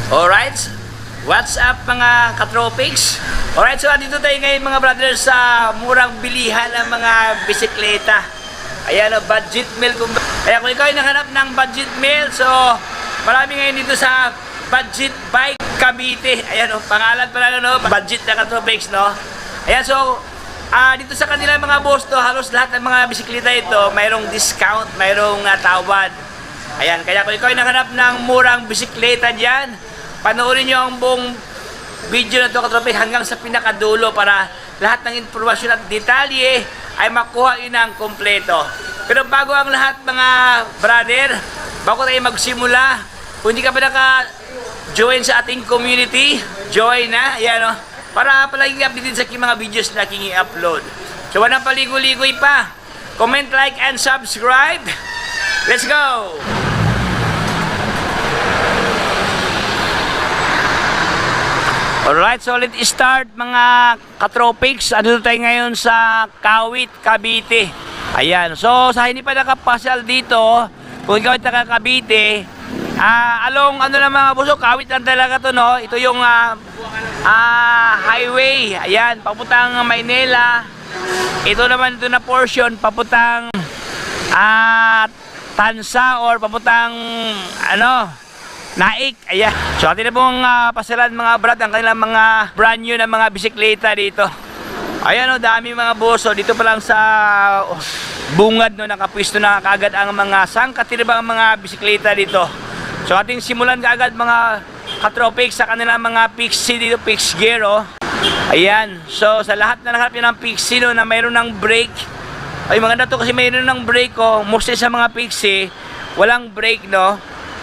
Alright, what's up mga katropics? Alright, so dito tayo ngayon mga brothers sa murang bilihan ng mga bisikleta. Ayan o, budget meal. Kaya kung ikaw ay naghanap ng budget meal, so marami ngayon dito sa Budget Bike Cavite. Ayan o, pangalan pa lang, no? Budget na katropics, no? Ayan, so dito sa kanila mga boss to, halos lahat ng mga bisikleta ito mayroong discount, mayroong tawad. Ayan, kaya kung ikaw ay naghanap ng murang bisikleta dyan, panoorin nyo ang buong video na ito katropic hanggang sa pinakadulo para lahat ng informasyon at detalye ay makuha yun ng kompleto. Pero bago ang lahat mga brother, bago tayo magsimula, kung hindi ka pa naka-join sa ating community, join na, yan o, para palaging updated sa aking mga videos na aking i-upload. So walang paligoy-ligoy pa, comment, like, and subscribe. Let's go! Alright, so let's start mga katropics. Ano tayo ngayon sa Kawit, Cavite. Ayan, so sa hindi pa nakapasyal dito, kung ikaw ay taga Cavite, along ano lang mga buso, Kawit lang talaga to, no? Ito yung highway. Ayan, papuntang Maynila. Ito naman, ito na portion papuntang Tansa or papuntang Naik. Ayan. So atin na pong pasyalan mga brad ang kanilang mga brand new na mga bisikleta dito. Ayan o, dami mga boso. Dito pa lang sa bungad no, nakapwisto na kaagad ang mga sangkatiribang mga bisikleta dito. So ating simulan kaagad mga katropics sa kanilang mga Pixie dito, Pix Gear o. Ayan. So sa lahat na nakahanap ng Pixie no, na mayroon ng brake. Ay maganda to kasi mayroon ng brake o. Mostly sa mga Pixie, walang brake no.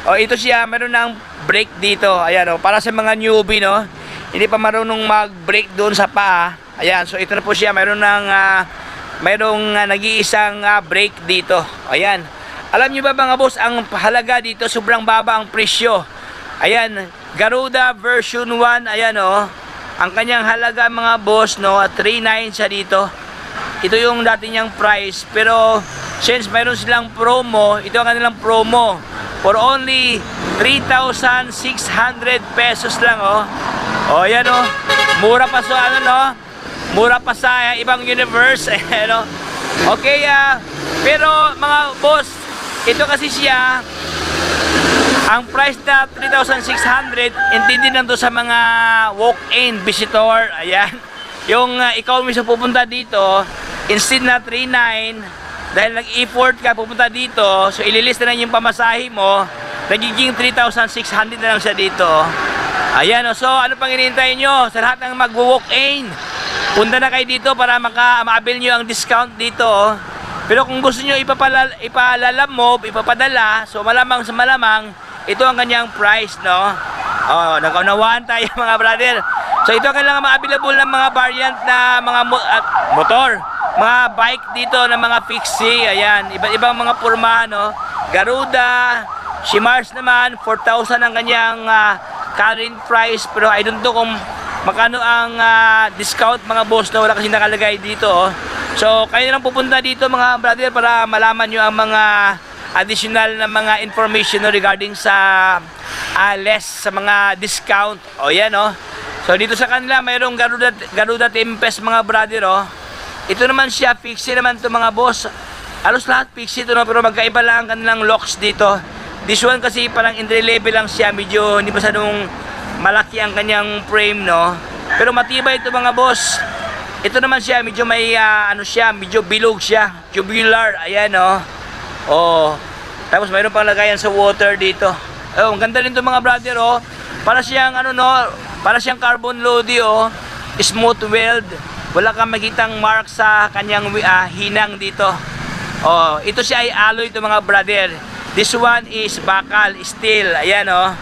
O ito siya, meron ng brake dito. Ayan o, para sa mga newbie no, hindi pa marunong mag-brake doon sa paa. Ayan, so ito na po siya, mayroong nag-iisang brake dito. Ayan. Alam niyo ba mga boss, ang halaga dito sobrang baba ang presyo. Ayan, Garuda version 1, ayan o. Ang kanyang halaga mga boss no, 3.9 siya dito. Ito yung dati niyang price, pero since mayroon silang promo, ito ang kanilang promo. For only 3,600 pesos lang oh. Oh, yan oh. Mura pa sa mura pa sa ibang universe ano. Okay, pero mga boss, ito kasi siya ang price na 3,600, intindi lang to sa mga walk-in visitor. Ayan. Yung ikaw mismo pupunta dito, instead na 3,900, dahil nag-effort ka pupunta dito, so ililista na yung pamasahe mo, nagiging 3,600 na lang siya dito. Ayan, so ano pang hinihintay nyo? Sa lahat ng mag-walk-in, punta na kayo dito para ma-avail nyo ang discount dito. Pero kung gusto nyo ipapadala, so malamang sa malamang, ito ang kanyang price, no? Oh, nakaunawaan tayo mga brother. So ito ang kailangan ma-available ng mga variant na mga motor, mga bike dito ng mga Pixie. Ayan, iba-ibang mga porma no. Garuda, Shimars naman 4,000 ang kanyang current price, pero I don't know kung magkano ang discount mga boss no, wala kasi nakalagay dito oh. So kayo lang pupunta dito mga brother para malaman nyo ang mga additional na mga information no, regarding sa less sa mga discount. O yan oh. So dito sa kanila mayroong Garuda Tempest mga brother oh. Ito naman siya, Pixie naman to mga boss. Halos lahat Pixie to no, pero magkaiba lang ang kanilang locks dito. This one kasi parang entry level lang siya, medyo hindi masyadong malaki ang kanyang frame no. Pero matibay ito mga boss. Ito naman siya, medyo may medyo bilog siya, tubular. Ayan oh. Oh. Tapos mayroon pang lagayan sa water dito. Oh, ang ganda rin to mga brother oh. Para siyang para siyang carbon lodi oh. Smooth weld. Wala kang makitang mark sa kanyang hinang dito. Oh, ito siya ay alloy to mga brother. This one is bakal, steel. Ayan oh.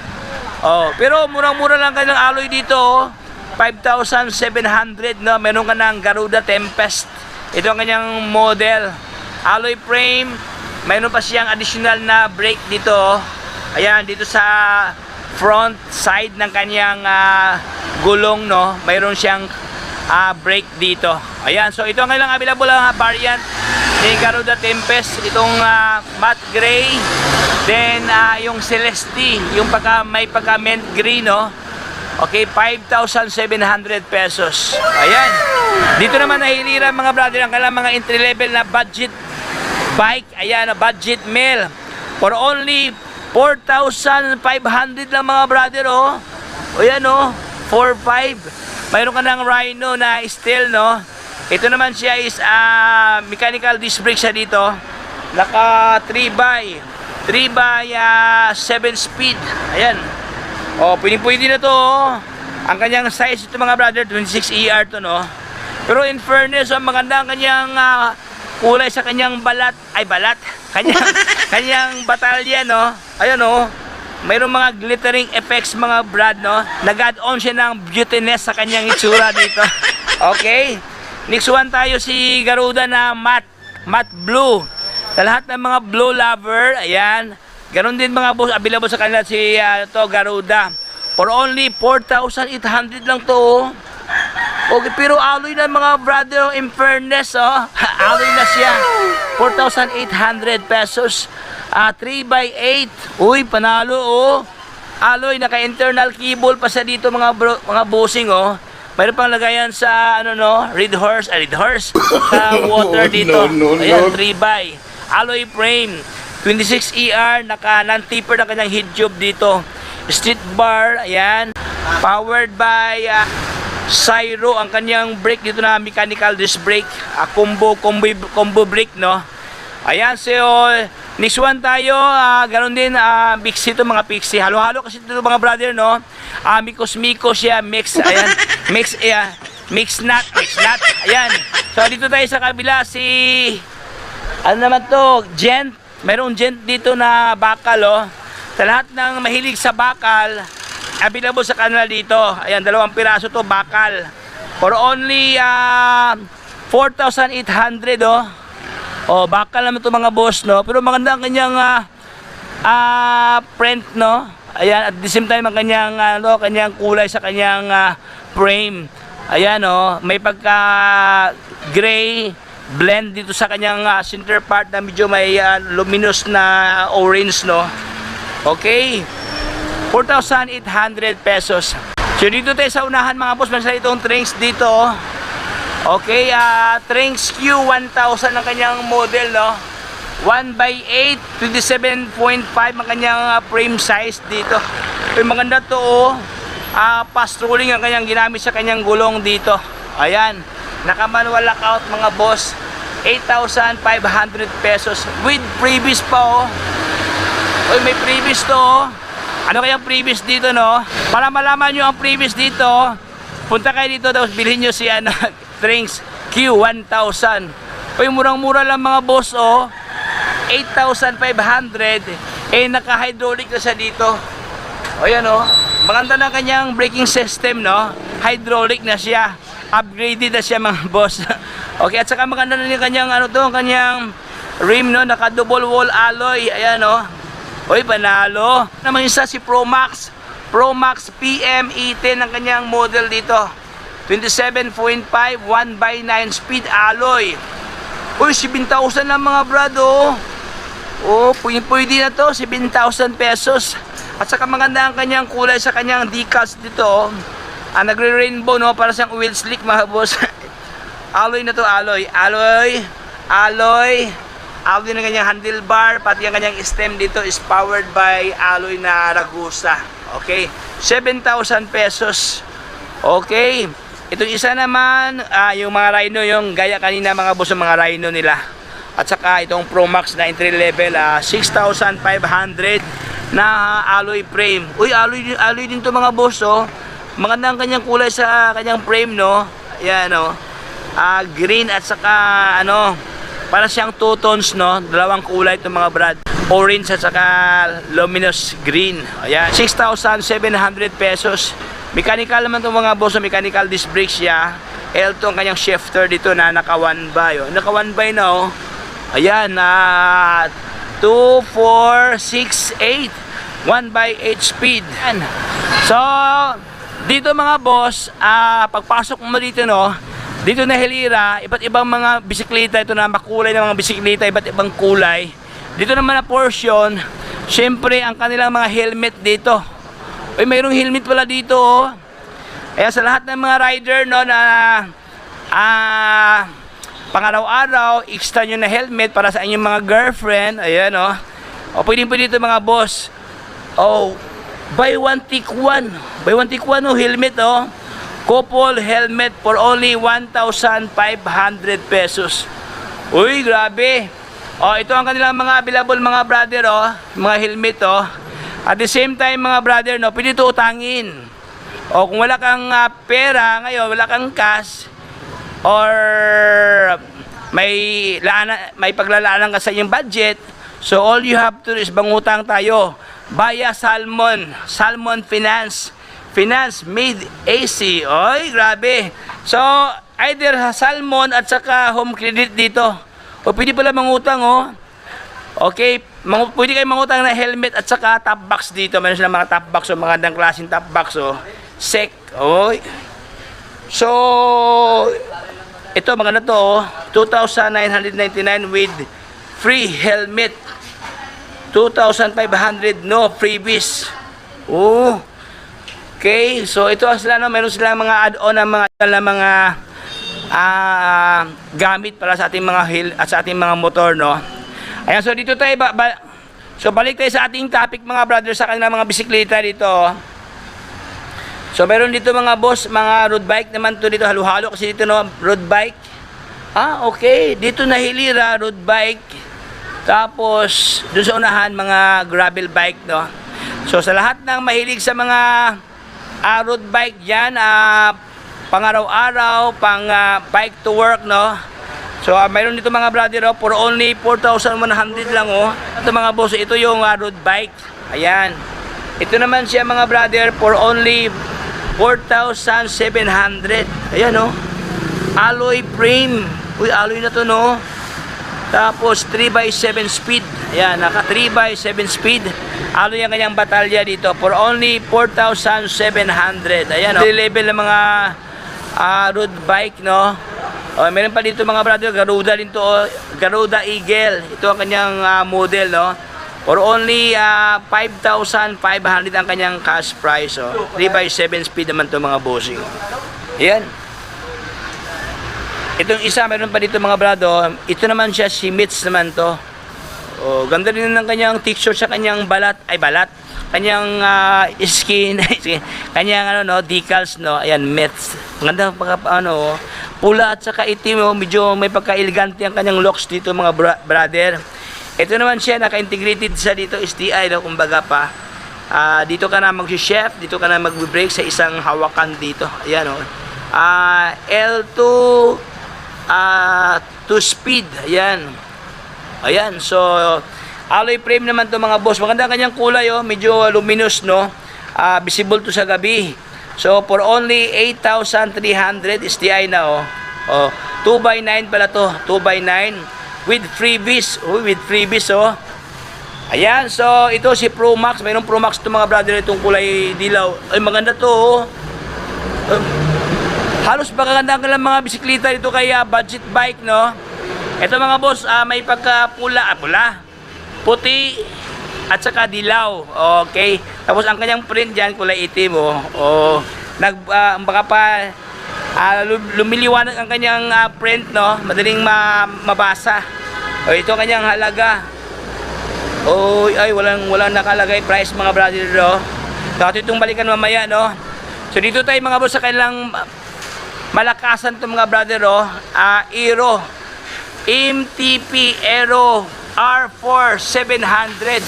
Oh, pero murang-mura lang kanyang alloy dito oh. 5,700 no. Meron ka ng Garuda Tempest. Ito ang kanyang model. Alloy frame. Mayroon pa siyang additional na brake dito oh. Ayan, dito sa front side ng kanyang gulong no. Mayroon siyang brake dito. Ayan, so ito ang kailang available ang variant ni Garuda Tempest, itong matte gray, then yung Celeste, yung may pagka mint green, no? Okay, 5,700 pesos. Ayan. Dito naman nahihiliran mga brother ang kailang mga entry level na budget bike. Ayan, budget mail. For only 4,500 lang mga brother, oh. O yan, oh. 4,500. Mayroon ka ng Rhino na steel, no? Ito naman siya is mechanical disc brake siya dito. Naka 3x 7 speed. Ayan. Oh, pwede na to, oh. Ang kanyang size ito mga brother, 26ER to, no? Pero in fairness, ang maganda ang kanyang kulay sa kanyang kanyang batalya, no? Ayan, no? Mayroong mga glittering effects mga brad, no? Nag-add-on siya ng beautiness sa kanyang itsura dito. Okay? Next one tayo si Garuda na matte blue. Sa lahat ng mga blue lover, ayan. Ganon din mga boss, available sa kanila si Garuda. For only 4,800 lang to, oh. Okay, pero alloy na mga brother, in fairness, oh. Alloy na siya. 4,800 pesos. 3x8. Uy, panalo, oh. Alloy, naka-internal cable pa sa dito mga bossing, oh. Mayroon pang lagayan sa red horse sa water dito. Ayan, 3x. Alloy frame. 26ER, naka non-taper na kanyang head tube dito. Street bar, ayan. Powered by Syro, ang kanyang brake dito na mechanical disc brake. Combo brake, no? Ayan, so next one tayo, ganoon din, Pixie to mga Pixie. Halo-halo kasi ito mga brother, no? Mikos siya, mix, ayan. Mix nut. Ayan. So dito tayo sa kabila, ano naman to, Gent. Mayroong gent dito na bakal, oh. Sa lahat ng mahilig sa bakal, available sa kanila dito. Ayan, 2 piraso to bakal. For only 4,800, oh. Oh, bakal naman to mga boss, no. Pero maganda ang kanyang print, no. Ayan, at the same time ang kanyang kanyang kulay sa kanyang frame. Ayan, oh, may pagka gray blend dito sa kanyang center part na medyo may luminous na orange, no. Okay, 4,800 pesos. So dito tayo sa unahan mga boss, masaya itong Trinx dito, oh. Okay, Trinx Q1000 ang kanyang model, no. 1x8, 27.5 ang kanyang frame size dito. Yung maganda to, oh. Fast rolling ang kanyang ginamit sa kanyang gulong dito. Ayan, naka-manual lockout mga boss. 8,500 pesos with previous pa, oh. Oy, may previous to, oh. Ano kayang previous dito, no? Para malaman nyo ang previous dito, punta kayo dito, tapos bilhin nyo si Trinx Q1000. Oy, murang-mura lang mga boss, oh. 8,500. Naka-hydraulic na siya dito. O yan, oh. Maganda na kanyang braking system, no? Hydraulic na siya. Upgraded na siya mga boss. Okay, at saka maganda na yung kanyang kanyang rim, no? Naka double wall alloy. Ayan, oh. Oy, panalo. Naman isa si Promax PM-E10 ang kanyang model dito. 27.5 1x9 speed alloy. Uy, 7,000 lang mga brad, oh. Oh, pwede na to, 7,000 pesos. At saka maganda ang kanyang kulay sa kanyang decals dito, oh. Nagre-rainbow, no, para siyang wheel slick mga boss. Alloy na to, alloy na kanyang handlebar, pati ang kanyang stem dito is powered by alloy na Ragusa. Okay, 7,000 pesos. Okay, itong isa naman, yung mga Rhino, yung gaya kanina mga boss, yung mga Rhino nila. At saka itong Promax na entry level, 6,500 na alloy frame. Uy, alloy din to mga boss, oh. Maganda ang kanyang kulay sa kanyang frame, no. Ayan, oh. Green at saka para siyang two tones, no. Dalawang kulay itong mga brad. Orange at saka luminous green. Ayan, 6,700 pesos. Mechanical naman itong mga boss, mechanical disc brake siya. L2 ang kanyang shifter dito na naka 1x, oh. Naka 1x na, oh. Ayan, 2, 4, 6, 8 1x8 speed. Ayan. So dito mga boss, pagpasok mo dito, no, Dito na hilira, iba't ibang mga bisikleta, ito na makulay ng mga bisikleta, iba't ibang kulay. Dito naman na portion, syempre ang kanilang mga helmet dito. Uy, mayroong helmet pala dito, oh. Kaya sa lahat ng mga rider, no, na pang-araw-araw, extra nyo na helmet para sa inyong mga girlfriend, ayan, oh. O, pwede dito mga boss. Oh, buy one take one. Buy one take one, oh, helmet, oh. Couple helmet for only 1,500 pesos. Uy, grabe. Oh, ito ang kanilang mga available mga brother, oh. Mga helmet, oh. At the same time mga brother, no, pwede ito utangin. O kung wala kang pera ngayon, wala kang cash, or may paglalaanan ka sa iyong budget, so all you have to do is bangutang tayo via Salmon Finance made AC. Oy, grabe. So, either Salmon at saka home credit dito. O pwede pala mangutang, oh. Okay, pwede kayo mangutang na helmet at saka top box dito. Meron silang mga top box, o magandang klaseng top box, oh. Sec. Oy. So, ito maganda to, oh. 2,999 with free helmet. 2,500 no freebies. Oh. Okay, so ito sila, no, meron silang mga add-on ng mga gamit para sa ating mga at sa ating mga motor, no. Ayan, so dito tayo so balik tayo sa ating topic mga brothers, sa kanilang mga bisikleta dito. So meron dito mga boss, mga road bike naman to dito, halo-halo kasi dito, no, road bike. Okay, dito na hilira road bike. Tapos doon sa unahan mga gravel bike, no. So sa lahat ng mahilig sa mga road bike dyan, pang-araw-araw, pang bike to work, no. So mayroon dito mga brother, oh, for only 4,100 lang, oh. Ito mga boss, ito yung road bike. Ayan. Ito naman siya mga brother for only 4,700. Ayan, oh. Alloy frame. Uy, alloy na to, no. Tapos 3x7 speed. Ayan, naka 3x7 speed. Alloy yung kanyang batalya dito for only 4,700. Ayan, oh. Level ng mga road bike, no. Meron pa dito mga brother, Garuda din to, oh. Garuda Eagle. Ito ang kanyang model, no. For only 5,500 ang kanyang cash price, oh. 3x7 speed naman to mga bossing. Ayan. Itong isa, meron pa dito mga brado. Ito naman siya, si Mitz naman to. Oh, ganda rin ng kanyang texture sa kanyang balat. Kanyang skin. Kanyang decals, no. Ayan, Mitz. Ganda pagka pula at saka itim, oh. Medyo may pagka-elegante ang kanyang looks dito mga brother. Ito naman siya, naka-integrated sa dito STI, no, kumbaga pa. Dito ka na mag-chef, dito ka na mag-brake sa isang hawakan dito. Ayan, oh. L2 2 speed. Ayan. Ayan, so alloy frame naman to mga boss. Maganda kanyang kulay, oh, medyo luminous, no. Visible to sa gabi. So for only 8,300 STI na, oh. 2x9 pala to, 2x9 with freebies. With freebies, oh. Ayan, so ito si Pro Max. Mayroong Pro Max to mga brother, itong kulay dilaw. Ay, maganda to, oh. Halos magaganda ang mga bisikleta dito kaya budget bike, no. Ito mga boss, may pagka-pula, puti at saka dilaw. Okay. Tapos ang kanyang print diyan kulay itim, oh. Baka pa lumiliwanag ang kanyang print, no. Madaling mabasa. Ito ang kanyang halaga. Ay, walang nakalagay price mga brother, no. Dapat itong balikan mamaya, no. So dito tayo mga boss sa kanilang malakasan to mga brother, oh. Aero MTP Aero R4 700.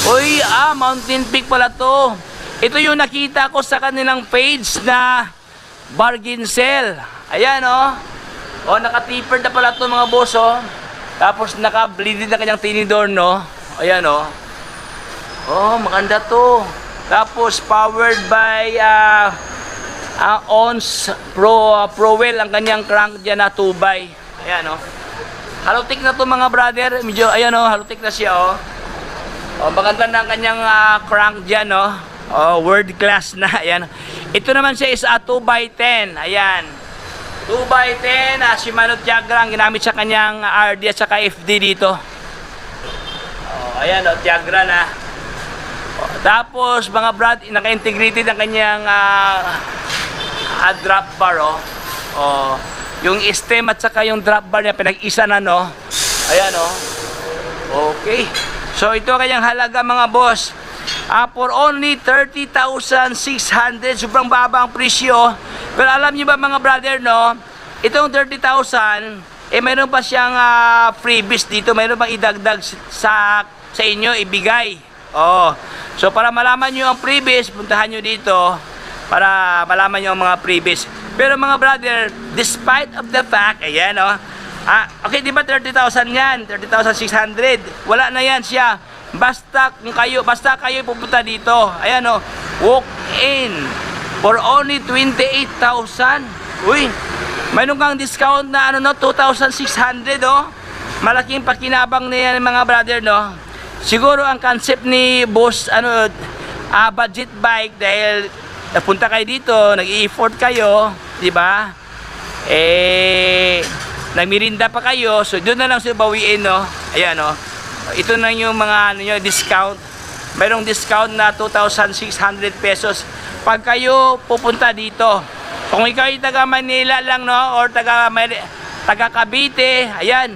Uy, Mountain Peak pala to. Ito yung nakita ko sa kanilang page na bargain sale. Ayan, oh. Naka-tapered na pala to mga boss, oh. Tapos naka-bleeded na kanyang tinidor, no. Ayan, oh. Maganda to. Tapos powered by ONS Prowell ang kanyang crank dyan na 2x. Ayan, oh. Halutik na to mga brother. Medyo, ayan, oh, halutik na siya, oh. Maganda na ang kanyang crank dyan, oh. World class na. Ayan. Ito naman siya is 2x10. Ayan. 2x10 Shimano Tiagra ang ginamit sa kanyang RD at saka FD dito. Ayan Tiagra na. Tapos mga brad, naka-integrated ang kanyang drop bar yung stem at saka yung drop bar niya pinag-isa na ayan okay. So ito kanyang halaga mga boss. For only 30,600, sobrang baba ang presyo. Pero alam niyo ba mga brother itong 30,000 mayroon pa siyang freebies dito, mayroon pang idagdag sa inyo, ibigay. So para malaman niyo ang freebies, puntahan niyo dito para malaman niyo ang mga freebies. Pero mga brother, despite of the fact, ayan okay, di ba 30,000 yan? 30,600. Wala na yan siya. Basta kayo pupunta dito. Ayan walk in for only 28,000. Uy, mayroon kang discount na 2,600 Malaking pakinabang na yan mga brother Siguro ang concept ni boss budget bike dahil napunta kayo dito, nag-i-effort kayo, di ba? Nagmirinda pa kayo, so doon na lang siya bawiin, Ayan, ito na yung mga discount. Mayroong discount na 2,600 pesos pag kayo pupunta dito. Kung ikaw ay taga Manila lang, or taga Cavite, ayan,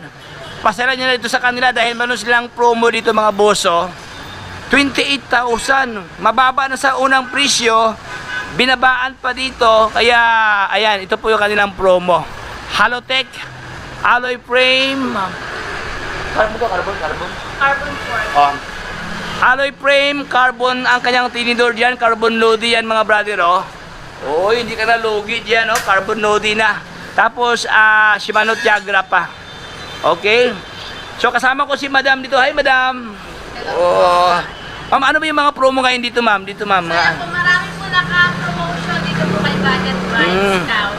pasara nyo na dito sa kanila dahil meron silang promo dito mga boso. 28,000, mababa na sa unang presyo, binabaan pa dito, kaya ayan, ito po yung kanilang promo. Halotech alloy frame, carbon form. Alloy frame, carbon ang kanyang tinidor diyan, carbon lodi yan mga brother hindi ka na lugi diyan carbon lodi na. Tapos Shimano Tiagra pa. Okay? So kasama ko si Madam dito. Hi Madam. Ma'am, ano ba yung mga promo ngayon dito ma'am? Marami po naka-promotion dito po kay Budget Bikes now.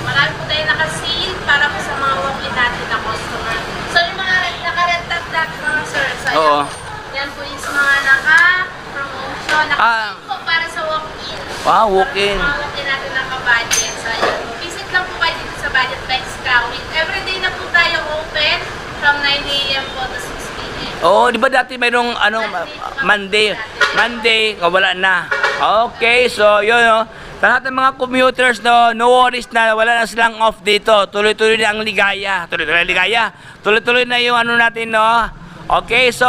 Marami po tayo naka-seal para po sa mga walk-in natin na customer. So yung mga naka-rentat mga sir, yan po yung mga naka-promotion. Naka-seal po para sa walk-in. Walk-in. Mga walk-in natin naka-budget. So visit lang po kayo dito sa Budget Bikes Kawit. Everyday na po tayo open from 9 AM po to 6 PM. Di ba dati mayroong Monday wala na. Okay, so yun lahat ng mga commuters no worries na, wala na silang off dito. Tuloy-tuloy na ang ligaya. Tuloy-tuloy na yung natin Okay, so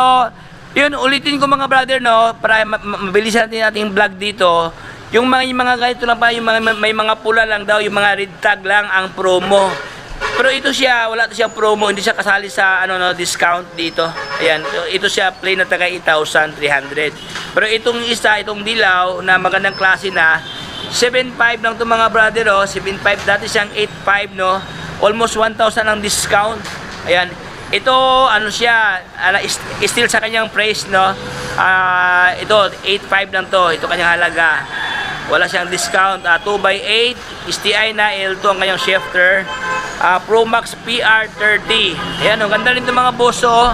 yun, ulitin ko mga brother para mabilisan natin ating vlog dito. Yung mga ganito lang pa, yung may mga pula lang daw, yung mga red tag lang ang promo. Pero ito siya, wala siyang promo, hindi siya kasali sa discount dito. Ayan, ito siya plain na taga 8,300. Pero itong itong dilaw na magandang klase na 7,500 lang to mga brother 7,500, dati siyang 8,500 almost 1,000 ang discount. Ayan, ito siya still sa kanyang price ito 8,500 lang to, ito kanyang halaga. Wala siyang discount. 2x8 STI na L2 ang kanyang shifter. Pro Max PR30. Ayan ganda rin itong mga boso.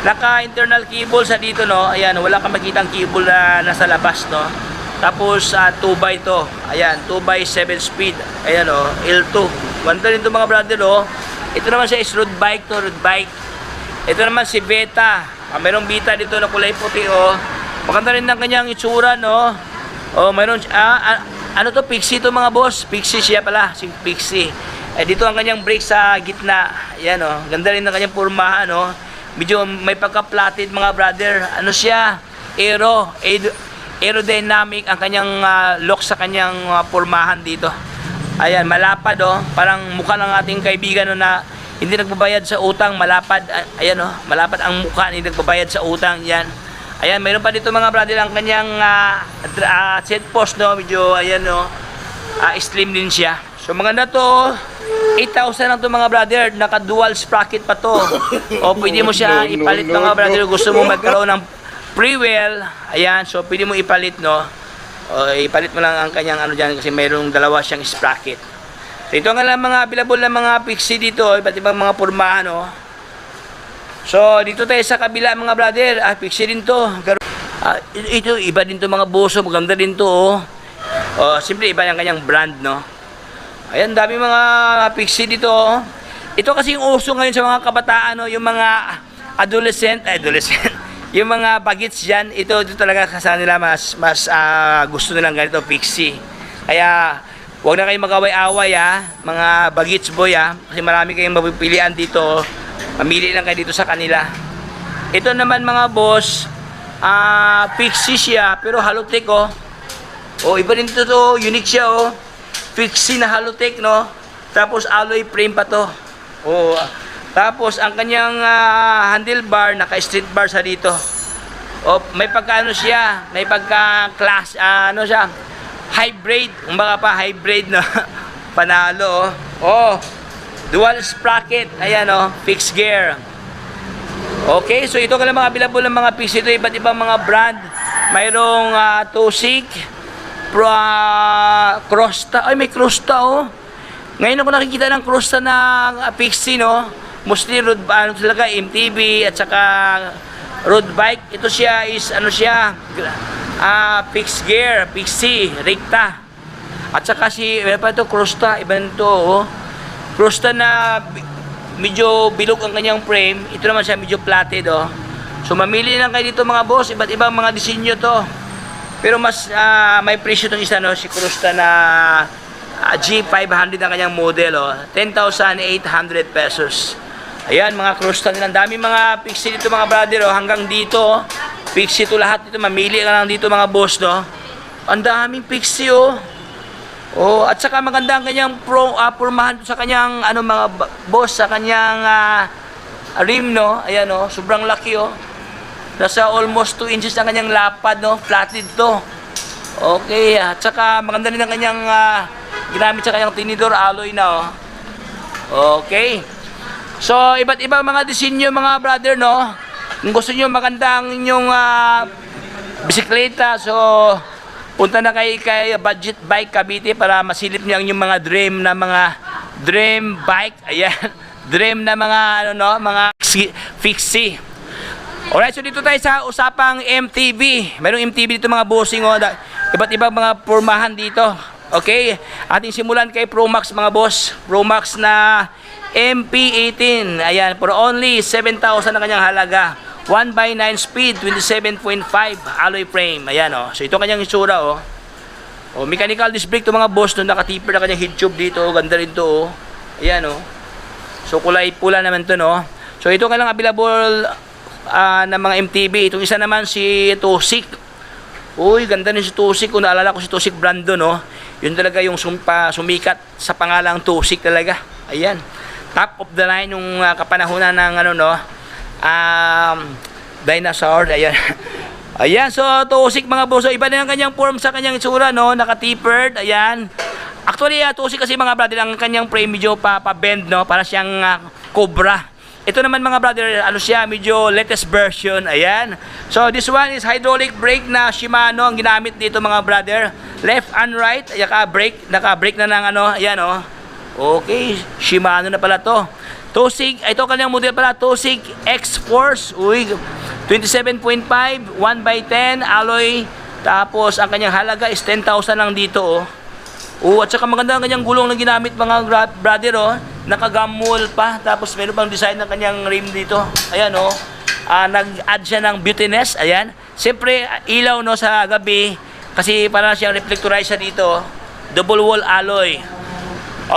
Naka internal cable sa dito Ayan, wala kang makitang cable na nasa labas Tapos 2x to. Ayan, 2x7 speed. Ayan L2. Ganda rin itong mga brother Ito naman siya is road bike road bike. Ito naman si Beta. Mayroong Beta dito na kulay puti Maganda rin ang kanyang itsura mayroon to, Pixie to mga boss. Pixie siya pala, si Pixie. Dito ang kanyang brake sa gitna. Ayan ganda rin ang kanyang pormahan Medyo may pagka-platted mga brother. Siya? Aerodynamic ang kanyang lock sa kanyang pormahan dito. Ayan, malapad parang mukha ng ating kaibigan na hindi nagbabayad sa utang, malapad. Ayan malapad ang mukha, hindi nagbabayad sa utang. Yan. Ayan, mayroon pa dito mga brother ang kanyang set post medyo ayan slim din siya. So maganda to. 8,000 lang to mga brother, naka dual sprocket pa to. Pwede mo siya ipalit mga brother, gusto mo magkaroon ng pre-wheel. Ayan, so pwede mo ipalit ipalit mo lang ang kanyang diyan kasi mayroong dalawa siyang sprocket. So ito nga lang mga available na mga Pixie dito, iba't ibang mga pormahan So dito tayo sa kabila mga brother, Pixie din to. Ito iba din to mga boso, maganda din to Siyempre iba yung kanyang brand Ayan, dami mga pixie dito. Oh. Ito kasi yung uso ngayon sa mga kabataan, no? Yung mga adolescent, yung mga bagets dyan, ito talaga sa nila mas gusto nilang ganito, pixie. Kaya, huwag na kayong mag-away-away, mga bagets boy, kasi marami kayong mapipilian dito. Mamili lang kayo dito sa kanila. Ito naman mga boss, pixie siya, pero halotech, oh. Oh, iba din ito to, unique siya, oh. Pixie na halotech, no? Tapos alloy frame pa to. Oh, tapos ang kanyang handlebar naka-street bar sa dito. Oh, may pagkaano siya, may pagka-class ano siya, hybrid, kumbaga pa hybrid no. Panalo oh. Oh, dual sprocket, ayan oh, fixed gear. Okay, so ito ka lang mga available ng mga pixie ito, iba't ibang mga brand. Mayroong Tosik, Crosta. Ay, may Crosta, oh. Ngayon ako nakikita ng Crosta ng pixie, no? Mostly road, ano talaga, MTB at saka road bike. Ito siya is, ano siya, fixed gear, pixie, Ricta. At saka si, ano pa ito, Crosta, iba nito, oh. Crosta na medyo bilog ang kanyang frame. Ito naman siya medyo platted, oh. So, mamili lang kayo dito mga boss, iba't ibang mga disenyo to. Pero mas may presyo itong isa, no? Si Crosta na G500 ang kanyang model, oh. 10,800 pesos. Ayan, mga Crosta nila. Dami mga pixie dito mga brother, oh. Hanggang dito, oh. Pixie to lahat dito. Mamili ka lang dito mga boss, no? Ang daming pixie, oh. Oh, at saka maganda ang kanyang pormahan sa kanyang, ano mga boss, sa kanyang rim, no? Ayan, oh. Sobrang laki, oh. Nasa almost 2 inches ang kanyang lapad, no? Flatted to. Okay, at saka maganda rin ang kanyang ginamit sa kanyang tinidor, alloy na, oh. Okay. So, iba't ibang mga disenyo, mga brother, no? Kung gusto nyo maganda ang inyong bisikleta, so, punta na kay Budget Bike Cavite para masilip niyo ang inyong mga dream bike. Ayan. Dream na mga, ano, no? Mga fixie. Alright, so dito tayo sa usapang MTB. Mayroong MTB dito mga bossing, oh. Iba't ibang mga pormahan dito. Okay? Ating simulan kay Pro Max mga boss. Pro Max na MP18. Ayan, for only 7,000 ang kanyang halaga. 1x9 speed, 27.5 alloy frame. Ayan, oh. So ito kanyang itsura, oh. Oh, mechanical disc brake to mga boss. No, naka-taper na kanyang head tube dito. Ganda rin to, oh. Ayan, oh. So kulay pula naman to, no. So ito kanyang available na mga MTB. Itong isa naman si Tosik. Uy, ganda rin si Tosik. Kung naalala ko si Tosik Brando, no? Yun talaga yung sumikat sa pangalang Tosik talaga. Ayan. Top of the line yung kapanahunan ng ano, no? Dinosaur. Ayan. Ayan. So, Tosik mga boss. So, iba na yung kanyang form sa kanyang itsura, no? Naka-tapered. Ayan. Actually, Tosik kasi mga brother, ang kanyang frame medyo pa-bend, no? Para siyang cobra. Ito naman mga brother, ano siya, medyo latest version. Ayan. So, this one is hydraulic brake na Shimano ang ginamit dito mga brother. Left and right, naka-brake na ng ano, ayan, oh. Okay, Shimano na pala to. Tosig, ito kanyang model pala, Tosig X-Force. Uy, 27.5, 1x10 alloy. Tapos, ang kanyang halaga is 10,000 lang dito, oh. Oh, at saka maganda ang kanyang gulong na ginamit mga brother, oh. Nakagamol pa. Tapos meron pang design ng kanyang rim dito. Ayan, oh. Nag-add siya ng beautiness. Ayan. Siyempre, ilaw, no, sa gabi. Kasi para siyang reflectorizer dito. Double wall alloy.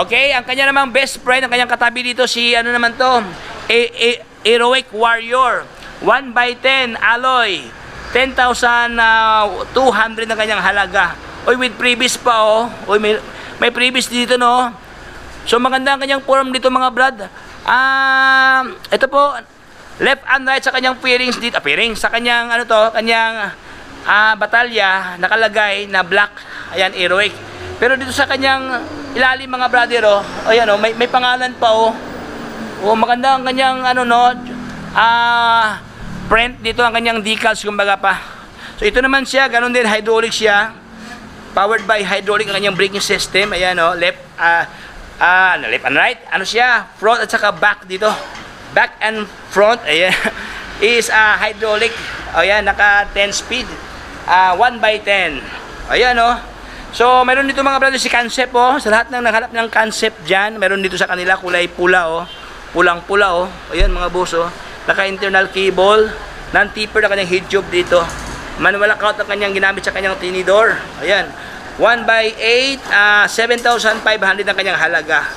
Okay, ang kanya namang best friend, ang kanyang katabi dito, si ano naman to? Heroic Warrior. 1x10 alloy. 10,200 ang kanyang halaga. Oy, with previous pa, oh. Oy, may previous dito, no. So maganda ang kanyang form dito mga brad. Ito po, left and right sa kanyang fairings dito. Fairings sa kanyang ano to, kanyang batalya nakalagay na black. Ayan, heroic. Pero dito sa kanyang ilalim mga brother, oh. Ayan, oh, may pangalan pa, oh. Oh, maganda ang kanyang ano, no. Print dito ang kanyang decals kumbaga pa. So ito naman siya, ganun din, hydraulic siya. Powered by hydraulic ang kanyang braking system. Ayan, oh, left and right. Ano siya? Front at saka back dito. Back and front. Ayan. Is hydraulic. Ayan, naka 10 speed. 1x10. Ayan, oh. So, meron dito mga brother si Concept, oh. Sa lahat ng naghanap ng Concept dyan, meron dito sa kanila kulay pula, oh. Pulang-pula, oh. Ayan, mga boss, oh. Naka-internal cable. Non-taper na kanyang head tube dito. Manual account na kanyang ginamit sa kanyang tinidor. Ayan. 1x8, 7,500 ang kanyang halaga.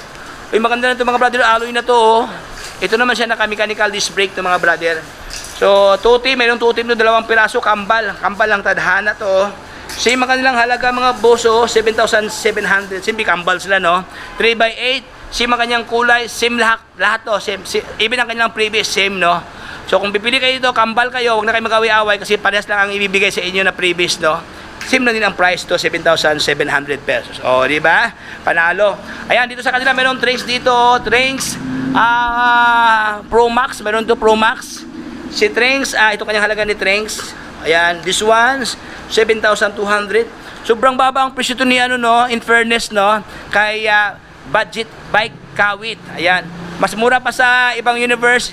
Uy, maganda na ito mga brother. Alloy na to, oh. Ito naman siya naka-mechanical disc brake to mga brother. So, tuti, mayroong tuti no, 2 piraso, kambal. Kambal lang tadhana to, oh. Same ang kanilang halaga mga boss, oh, 7,700. Same kambal sila, no? 3x8, same ang kanyang kulay, same lahat to, same, even ang kanilang previous, same, no? So kung pipili kayo dito, kambal kayo, huwag na kayo mag-away-away kasi parehas lang ang ibibigay sa inyo na previous, no? Same na din ang price to, 7,700 pesos. O, di ba? Panalo. Ayan, dito sa kanila meron Trains dito, Trains Pro Max, meron to Pro Max. Si Trains, ito kanyang halaga ni Trains. Ayan, this one's 7,200. Sobrang baba ang presyo to ni ano, no, in fairness, no, kay budget bike Kawit. Ayan, mas mura pa sa ibang universe.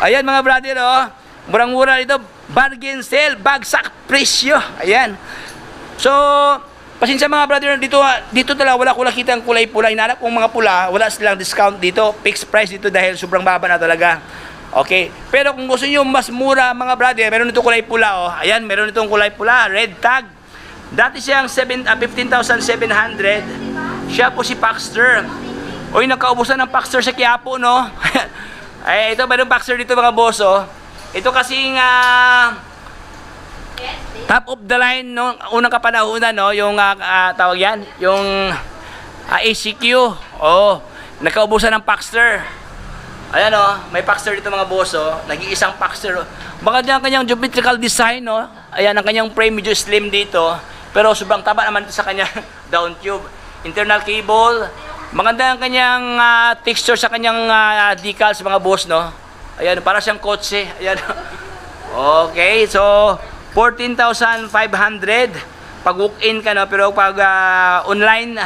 Ayan mga brother, oh, murang-mura dito, bargain sale, bagsak presyo. Ayan. So, pasensya mga brother, dito talaga wala ko nakita ang kulay pula. Hinanap kong mga pula, wala silang discount dito, fixed price dito dahil sobrang baba na talaga. Okay, pero kung gusto niyo mas mura mga brother, meron itong kulay pula, oh. Ayan, meron itong kulay pula, red tag. Dati siyang 15,700. Siya po si Paxter. Oy, nagkaubusan ng Paxter sa Quiapo, no? Ay, ito meron Paxter dito mga boss, oh. Ito kasing top of the line no, unang kapanahunan, no, yung tawag yan, yung ACQ. Oh, nagkaubusan ng Paxter. Ayan, oh, may Paxter dito mga boss, oh. Nag-iisang Paxter, oh. Maganda ang kanyang geometrical design, no. Ayan, ang kanyang frame medyo slim dito. Pero sobrang taba naman ito sa kanyang down tube. Internal cable. Maganda ang kanyang texture sa kanyang decals mga boss, no. Ayan, para siyang kotse. Ayan. Okay, so 14,500 pag walk-in ka, no. Pero pag online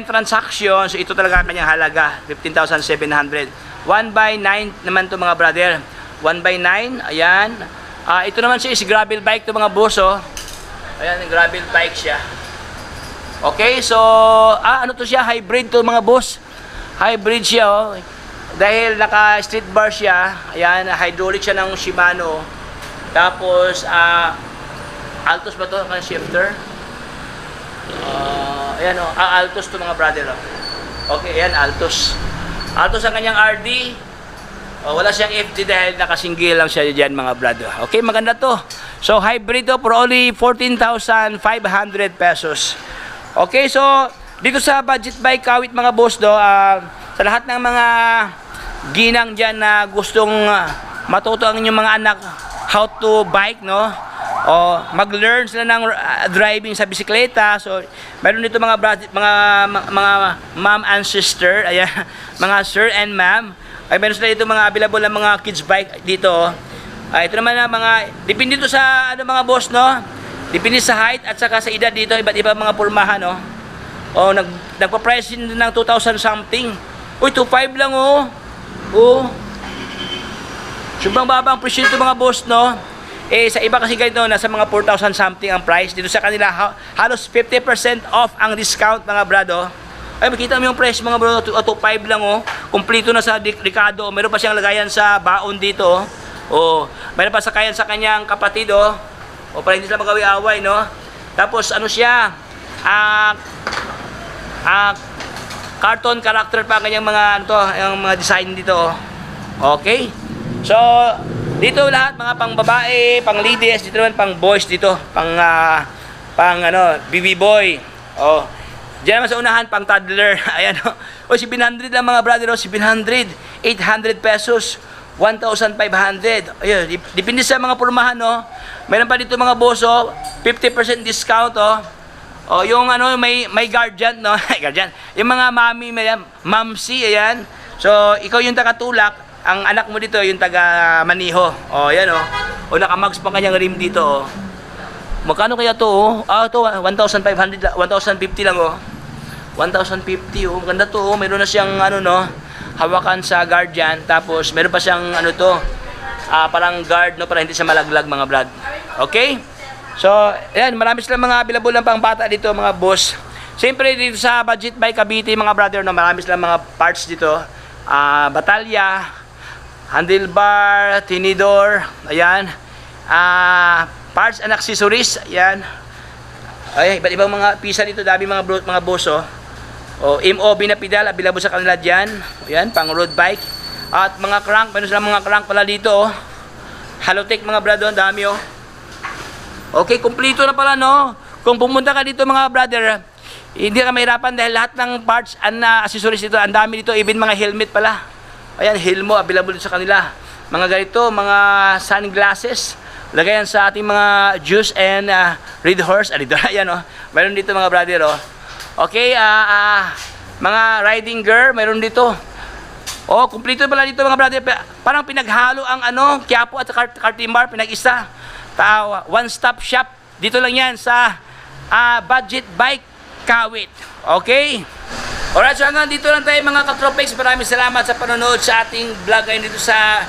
transaction, so ito talaga ang kanyang halaga, 15,700. 1x9 naman to mga brother. 1x9, ayan. Ito naman siya is gravel bike to mga boss, oh. Ayan, gravel bike siya. Okay, so ano to siya, hybrid to mga boss. Hybrid siya, oh. Dahil naka street bar siya. Ayan, hydraulic siya ng Shimano. Tapos Altos ba to, ang shifter? Ayan, oh. Altos to mga brother, oh. Okay, ayan, Altos. Altos ang kanyang RD. Wala siyang FD dahil nakasinggil lang siya dyan mga brother. Okay, maganda to. So, hybrid to for only 14,500 pesos. Okay, so, dito sa budget bike Kawit mga boss, do, sa lahat ng mga ginang dyan na gustong matuto ang inyong mga anak how to bike, no? O mag-learn sila ng driving sa bisikleta. So meron dito mga ma'am and sister, ayan, mga sir and ma'am. Ay meron sila dito mga available na mga kids bike dito. Ito naman na mga depende dito sa ano mga boss, no. Depende sa height at saka sa edad dito, iba't iba mga pormahan, no. O nagpa-price din ng 2,000 something. Uy, 2,500 lang, oh. Oh. Sobrang baba ang presyo nito mga boss, no. Sa iba kasi ganito, nasa mga 4,000 something ang price. Dito sa kanila, halos 50% off ang discount mga brado. Ay, makita mo yung price mga bro, 2,500 lang, oh. Kumplito na sa Ricardo. Meron pa siyang lagayan sa baon dito, oh. Oh, meron pa sakayan sa kanyang kapatid, oh. O, para hindi sila magawi-away, no. Tapos, ano siya, cartoon character pa kanyang mga, ano to, yung mga design dito, oh. Okay. So, dito lahat mga pang babae, pang ladies, dito naman pang boys dito, pang ano, BB boy. Oh. Diyan naman sa unahan pang toddler. Ayan, oh. O 700 lang mga brother, oh, 700, 800 pesos, 1,500. Ayun, depende sa mga pormahan, no. Meron pa dito mga boss, oh, 50% discount, oh. Oh, yung ano, may guardian, no. Guardian. Yung mga mami, mamsi, ayan. So, ikaw yung takatulak. Ang anak mo dito, yung taga maniho. O, yan, o. O, nakamags pa kanyang rim dito, o. Magkano kaya to, o? Ito, 1,500, 1,050 lang, o. 1,050, o. Maganda to, o. Meron na siyang, ano, no, hawakan sa guardian. Tapos, meron pa siyang, ano to, parang guard, no, para hindi siya malaglag, mga brad. Okay? So, ayan, marami silang mga available ng pang bata dito, mga boss. Siyempre, dito sa Budget Bike Cavite, mga brother, no, marami silang mga parts dito. Batalya, handlebar, tinidor, ayan. Parts and accessories, ayan. Ay, iba't ibang mga pisa dito, dami mga boss, oh. MOB na pedal, available sa kanila dyan. Ayan, pang road bike. At mga crank, meron silang mga crank pala dito, oh. Halotech, mga brother, ang dami, oh. Okay, kumpleto na pala, no? Kung pumunta ka dito, mga brother, hindi ka mahirapan dahil lahat ng parts and accessories dito, ang dami dito, even mga helmet pala. Ayan, helmo, available dito sa kanila. Mga ganito, mga sunglasses, lagayan sa ating mga juice and red horse. Dito, ayan, oh. Mayroon dito, mga brother, oh. Okay, mga riding gear, mayroon dito. Oh, kumpleto pala dito, mga brother. Parang pinaghalo ang Quiapo at Cartimbar, pinag-isa. One-stop shop. Dito lang yan sa Budget Bike Kawit. Okay? Alright, so hanggang dito lang tayo, mga katropex. Maraming salamat sa panonood sa ating vlog ngayon dito sa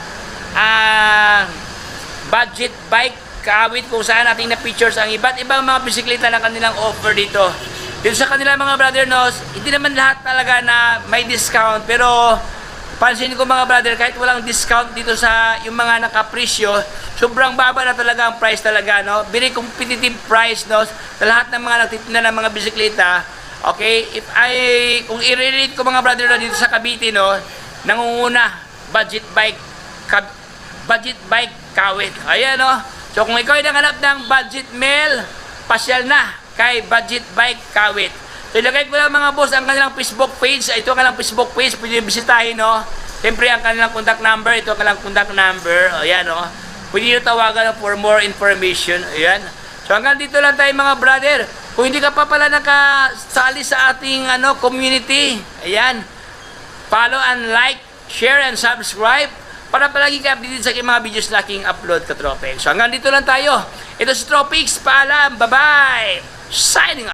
Budget Bike Kawit, kung saan ating na-pictures ang iba't ibang mga bisikleta na kanilang offer dito. Dito sa kanila, mga brother, no, hindi naman lahat talaga na may discount, pero pansin ko, mga brother, kahit walang discount dito sa yung mga nakapresyo, sobrang baba na talaga ang price talaga, no? Very competitive price, no? Sa lahat ng mga nagtitinda ng mga bisikleta. Okay? Kung i-relate ko, mga brother, no, dito sa Cavite, no, nangunguna Budget Bike Kawit. Ayan, no? So kung ikaw ay nanganap ng budget meal, pasyal na kay Budget Bike Kawit. So ilagay ko lang, mga boss, ang kanilang Facebook page. Ito ang kanilang Facebook page, pwede bisitahin, no? Siyempre ang kanilang contact number, ito ang kanilang contact number. Ayan, no? Pwede nyo tawagan for more information. Ayan. So hanggang dito lang tayo, mga brother. Kung hindi ka pa pala nakasali sa ating community, ayan, follow and like, share and subscribe para palagi ka updated sa aking mga videos na aking upload, ka Tropex. So hanggang dito lang tayo. Ito si Tropex, paalam, bye-bye! Signing